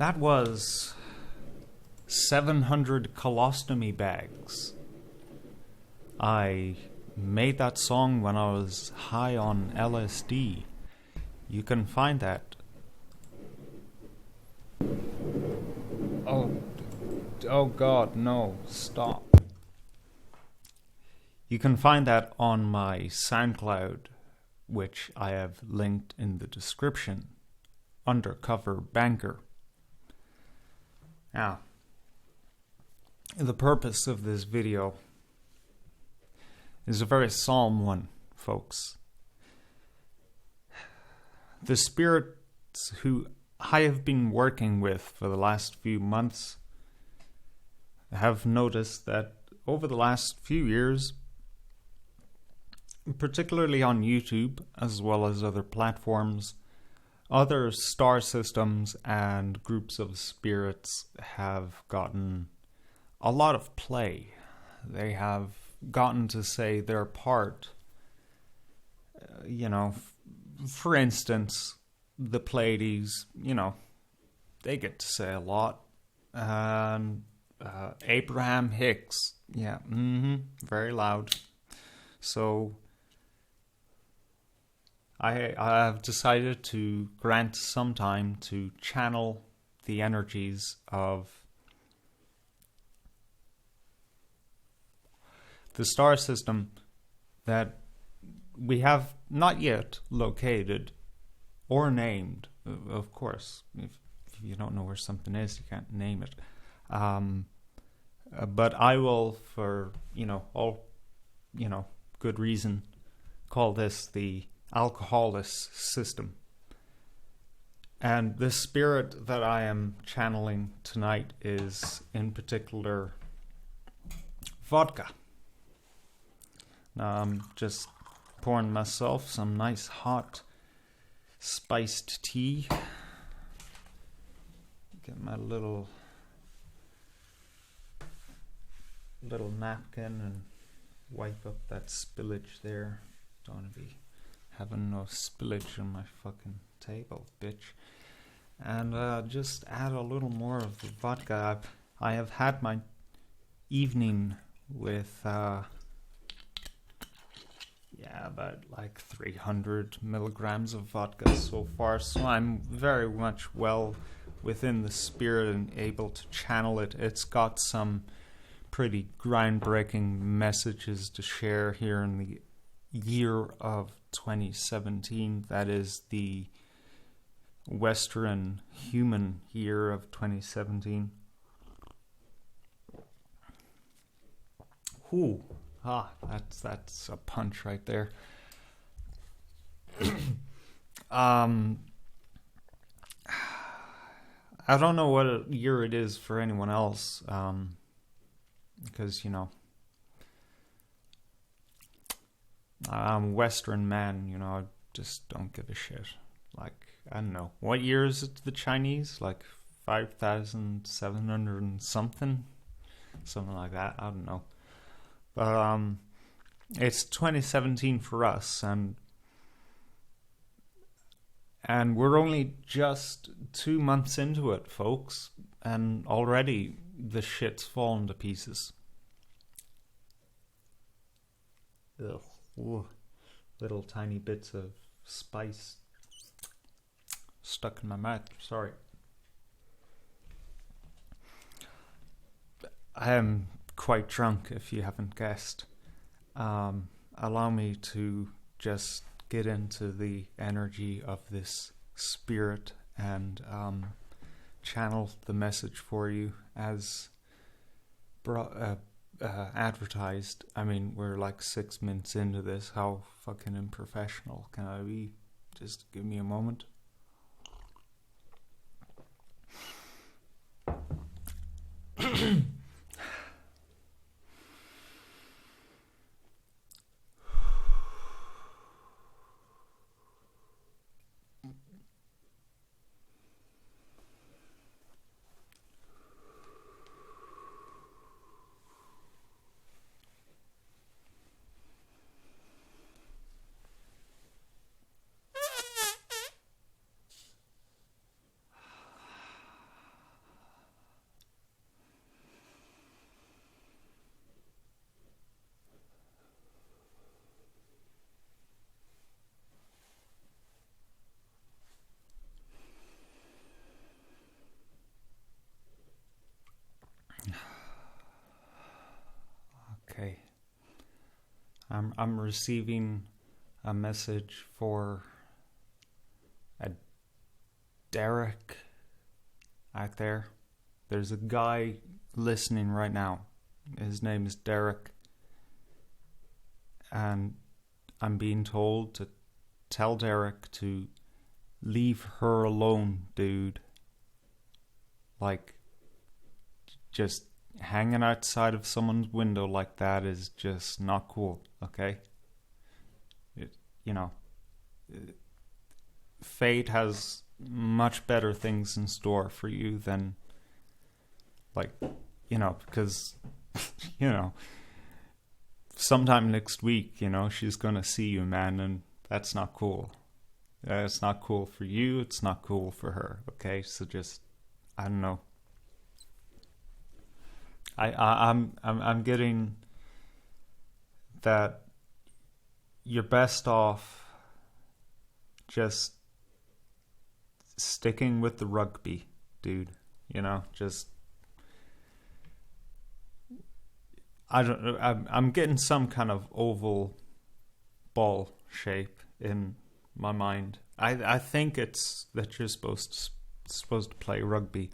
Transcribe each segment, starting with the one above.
That was 700 colostomy bags. I made that song when I was high on LSD. You can find that. Oh God, no, stop. You can find that on my SoundCloud, which I have linked in the description. Undercover Banker. Now, the purpose of this video is a very solemn one, folks. The spirits who I have been working with for the last few months have noticed that over the last few years, particularly on YouTube as well as other platforms, other star systems and groups of spirits have gotten a lot of play. They have gotten to say their part. For instance, the Pleiades, they get to say a lot. And Abraham Hicks, very loud. So I have decided to grant some time to channel the energies of the star system that we have not yet located or named. Of course, if you don't know where something is, you can't name it. But I will, for all good reason, call this the Alcoholis system. And the spirit that I am channeling tonight is, in particular, vodka. Now I'm just pouring myself some nice hot spiced tea. Get my little napkin and wipe up that spillage there. Don't want to be having no spillage on my fucking table, bitch. And just add a little more of the vodka. I have had my evening with about like 300 milligrams of vodka so far, so I'm very much well within the spirit and able to channel it. It's got some pretty groundbreaking messages to share here in the year of 2017. That is the Western human year of 2017. Ooh, that's a punch right there. I don't know what year it is for anyone else, because I'm a Western man. I just don't give a shit. Like, I don't know, what year is it to the Chinese? Like 5,700 and something like that. I don't know. But it's 2017 for us, and we're only just 2 months into it, folks, and already the shit's fallen to pieces. Ugh. Ooh. Little tiny bits of spice stuck in my mouth. Sorry. I am quite drunk, if you haven't guessed. Allow me to just get into the energy of this spirit and channel the message for you as advertised. I mean, we're like 6 minutes into this. How fucking unprofessional can I be? Just give me a moment. I'm receiving a message for a Derek out there. There's a guy listening right now. His name is Derek. And I'm being told to tell Derek to leave her alone, dude. Like, just hanging outside of someone's window like that is just not cool, okay? Fate has much better things in store for you than, because, sometime next week, she's gonna see you, man, and that's not cool. It's not cool for you, it's not cool for her, okay? So just, I don't know. I'm getting that you're best off just sticking with the rugby, dude. Just I'm getting some kind of oval ball shape in my mind. I think it's that you're supposed to play rugby,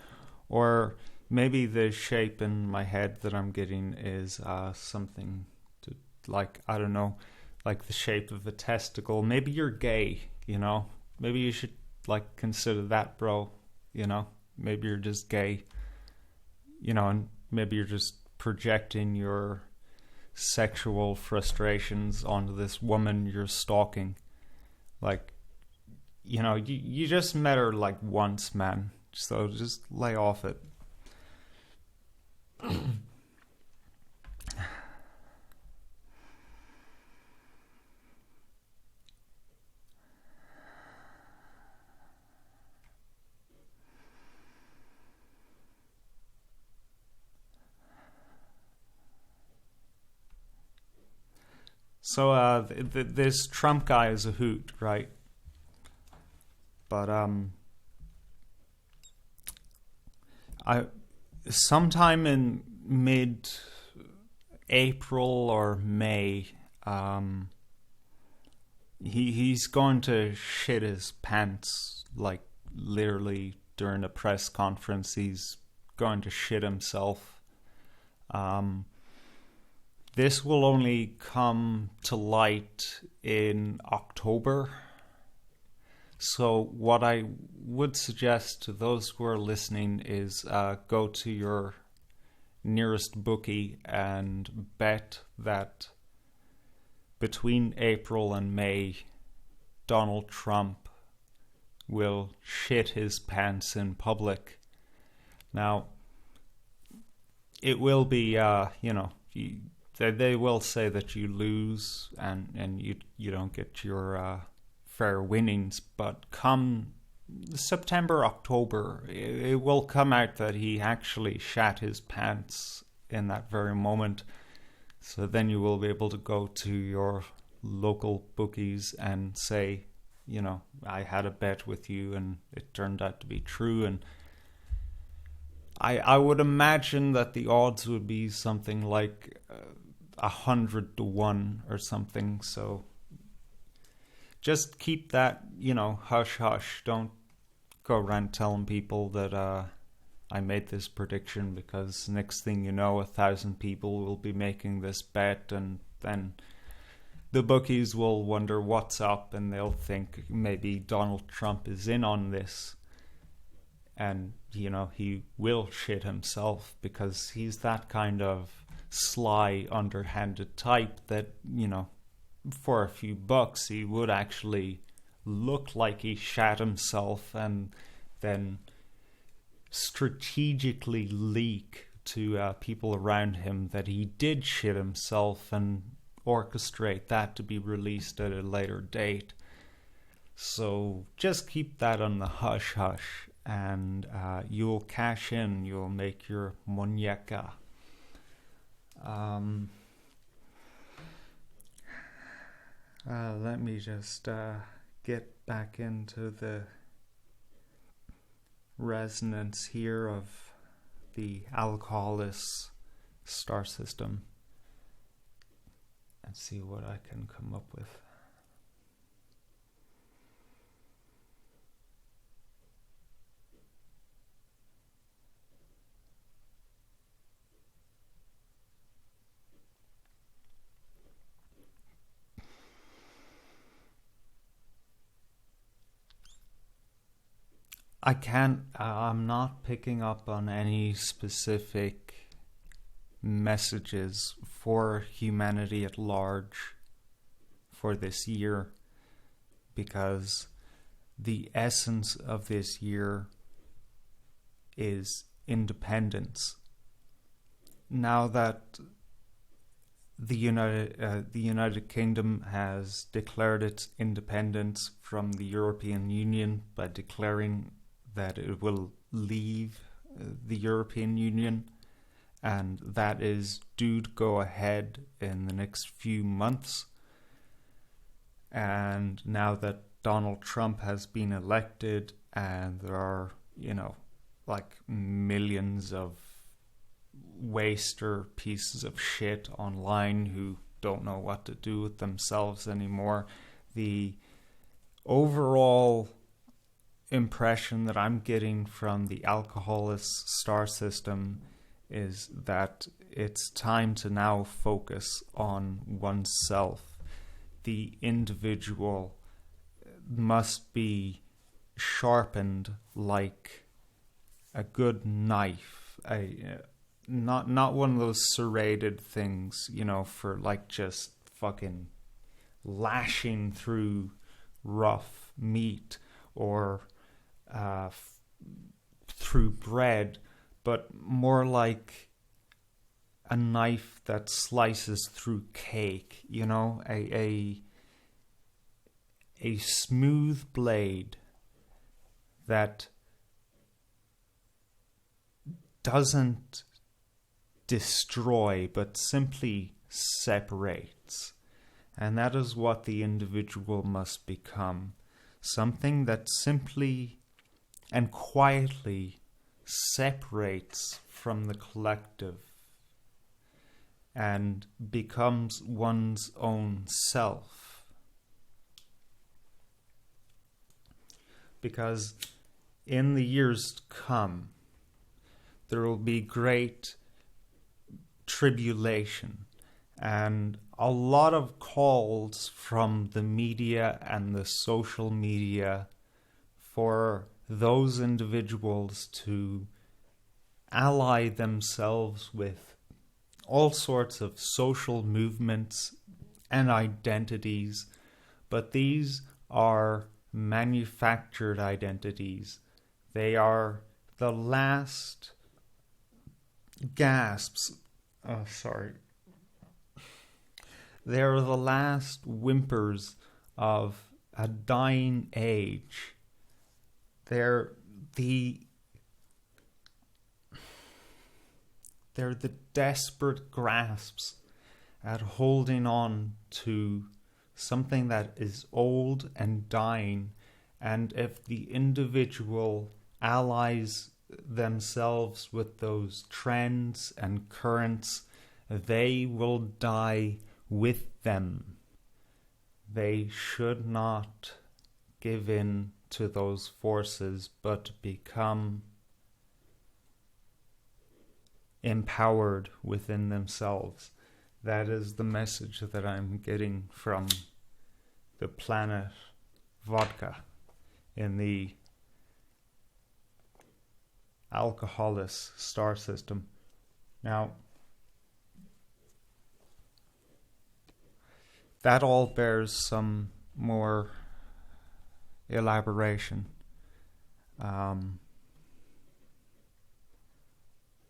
or maybe the shape in my head that I'm getting is something to, I don't know, like the shape of a testicle. Maybe you're gay, Maybe you should consider that, bro. Maybe you're just gay, and maybe you're just projecting your sexual frustrations onto this woman you're stalking. You just met her once, man. So just lay off it. So this Trump guy is a hoot, right? But sometime in mid-April or May, he's going to shit his pants, literally during a press conference. He's going to shit himself. This will only come to light in October. So what I would suggest to those who are listening is go to your nearest bookie and bet that between April and May, Donald Trump will shit his pants in public. Now, it will be, they will say that you lose and you don't get your fair winnings, but come September, October, it will come out that he actually shat his pants in that very moment. So then you will be able to go to your local bookies and say, I had a bet with you and it turned out to be true. And I would imagine that the odds would be something like 100 to 1 or something. So just keep that, hush hush. Don't go around telling people that I made this prediction, because next thing you know, 1,000 people will be making this bet, and then the bookies will wonder what's up, and they'll think maybe Donald Trump is in on this. And, he will shit himself, because he's that kind of sly, underhanded type that, for a few bucks, he would actually look like he shat himself and then strategically leak to people around him that he did shit himself and orchestrate that to be released at a later date. So just keep that on the hush hush, and you'll cash in, you'll make your muñeca. Let me just get back into the resonance here of the Alcoholis star system. Let's see what I can come up with. I'm not picking up on any specific messages for humanity at large for this year, because the essence of this year is independence. Now that the United Kingdom has declared its independence from the European Union by declaring that it will leave the European Union, and that is due to go ahead in the next few months. And now that Donald Trump has been elected, and there are, like millions of waster pieces of shit online who don't know what to do with themselves anymore, the overall impression that I'm getting from the Alcoholis star system is that it's time to now focus on oneself. The individual must be sharpened like a good knife. Not one of those serrated things, for like just fucking lashing through rough meat or through bread, but more like a knife that slices through cake, a smooth blade that doesn't destroy but simply separates. And that is what the individual must become. Something that simply and quietly separates from the collective and becomes one's own self. Because in the years to come, there will be great tribulation and a lot of calls from the media and the social media for those individuals to ally themselves with all sorts of social movements and identities, but these are manufactured identities. They are the last gasps. They're the last whimpers of a dying age. They're the desperate grasps at holding on to something that is old and dying, and if the individual allies themselves with those trends and currents, they will die with them. They should not give in to those forces, but become empowered within themselves. That is the message that I'm getting from the planet Vodka in the Alcoholis star system. Now, that all bears some more elaboration.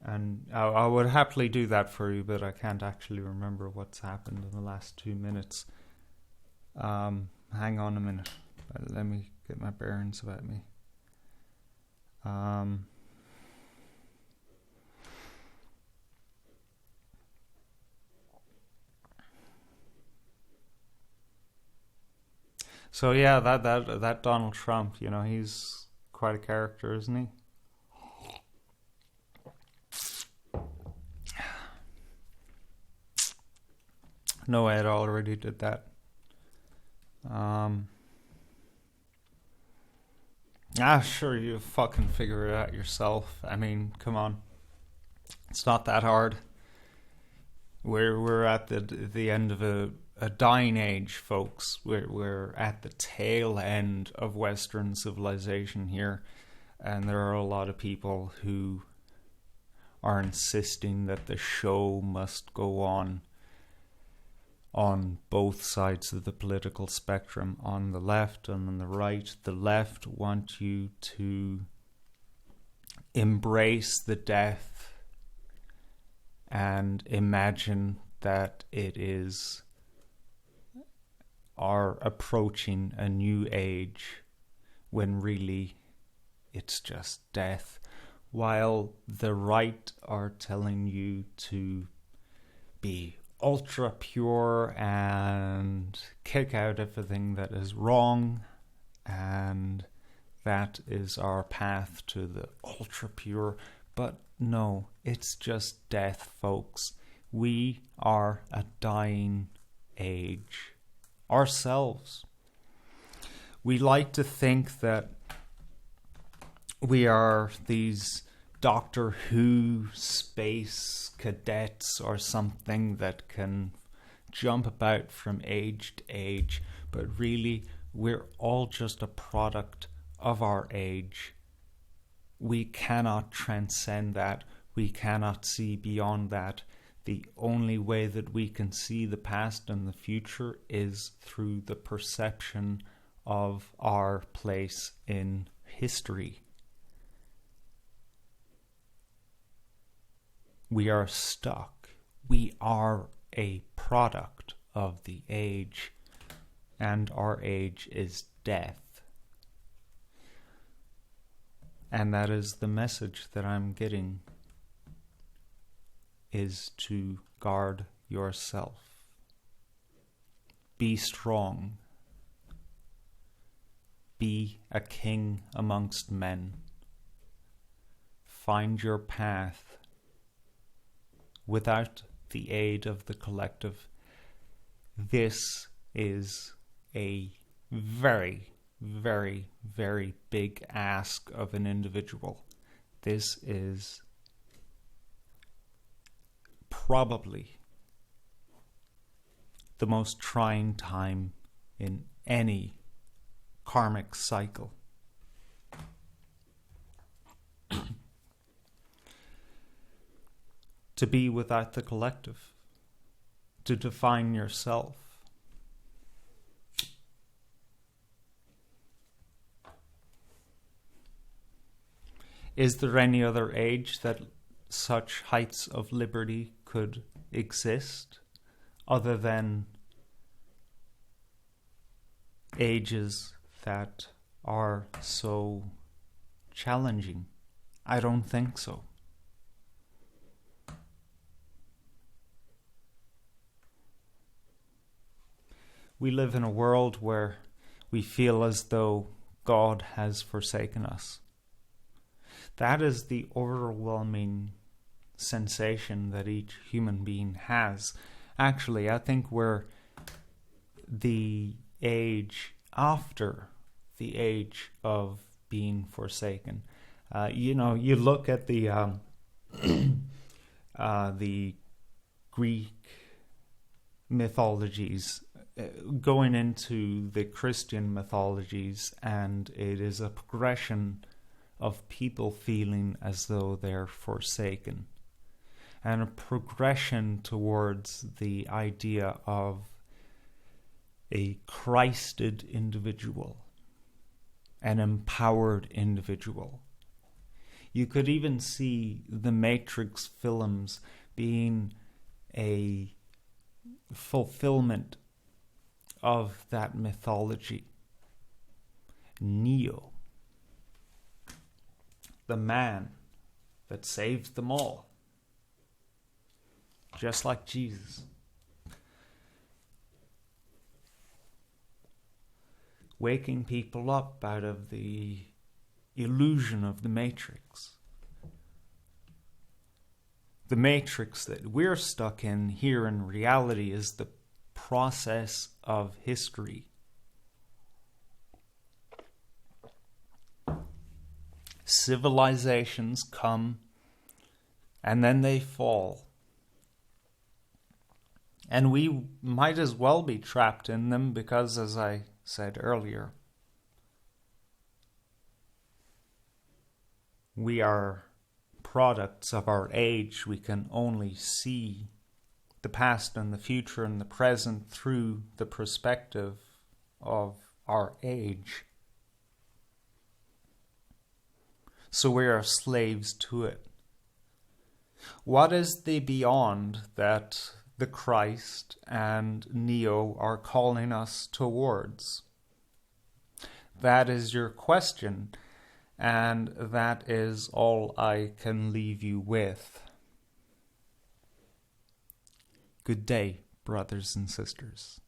And I would happily do that for you, but I can't actually remember what's happened in the last 2 minutes. Hang on a minute. Let me get my bearings about me. So yeah, that Donald Trump, he's quite a character, isn't he? No, Ed already did that. Sure, you fucking figure it out yourself. I mean, come on. It's not that hard. We're at the end of a dying age, folks. We're at the tail end of Western civilization here, and there are a lot of people who are insisting that the show must go on both sides of the political spectrum, on the left and on the right. The left want you to embrace the death and imagine that it is are approaching a new age, when really it's just death, while the right are telling you to be ultra pure and kick out everything that is wrong, and that is our path to the ultra pure. But no, it's just death, folks. We are a dying age ourselves. We like to think that we are these Doctor Who space cadets or something that can jump about from age to age, but really we're all just a product of our age. We cannot transcend that. We cannot see beyond that. The only way that we can see the past and the future is through the perception of our place in history. We are stuck. We are a product of the age, and our age is death. And that is the message that I'm getting, is to guard yourself. Be strong. Be a king amongst men. Find your path. Without the aid of the collective, this is a very, very, very big ask of an individual. This is probably the most trying time in any karmic cycle. To be without the collective, to define yourself. Is there any other age that such heights of liberty could exist other than ages that are so challenging? I don't think so. We live in a world where we feel as though God has forsaken us. That is the overwhelming sensation that each human being has. Actually, I think we're the age after the age of being forsaken. You look at the Greek mythologies, going into the Christian mythologies, and it is a progression of people feeling as though they're forsaken, and a progression towards the idea of a Christed individual, an empowered individual. You could even see the Matrix films being a fulfillment of that mythology. Neo, the man that saved them all, just like Jesus. Waking people up out of the illusion of the Matrix. The Matrix that we're stuck in here in reality is the process of history. Civilizations come and then they fall. And we might as well be trapped in them because, as I said earlier, we are products of our age. We can only see the past and the future and the present through the perspective of our age. So we are slaves to it. What is the beyond that the Christ and Neo are calling us towards? That is your question, and that is all I can leave you with. Good day, brothers and sisters.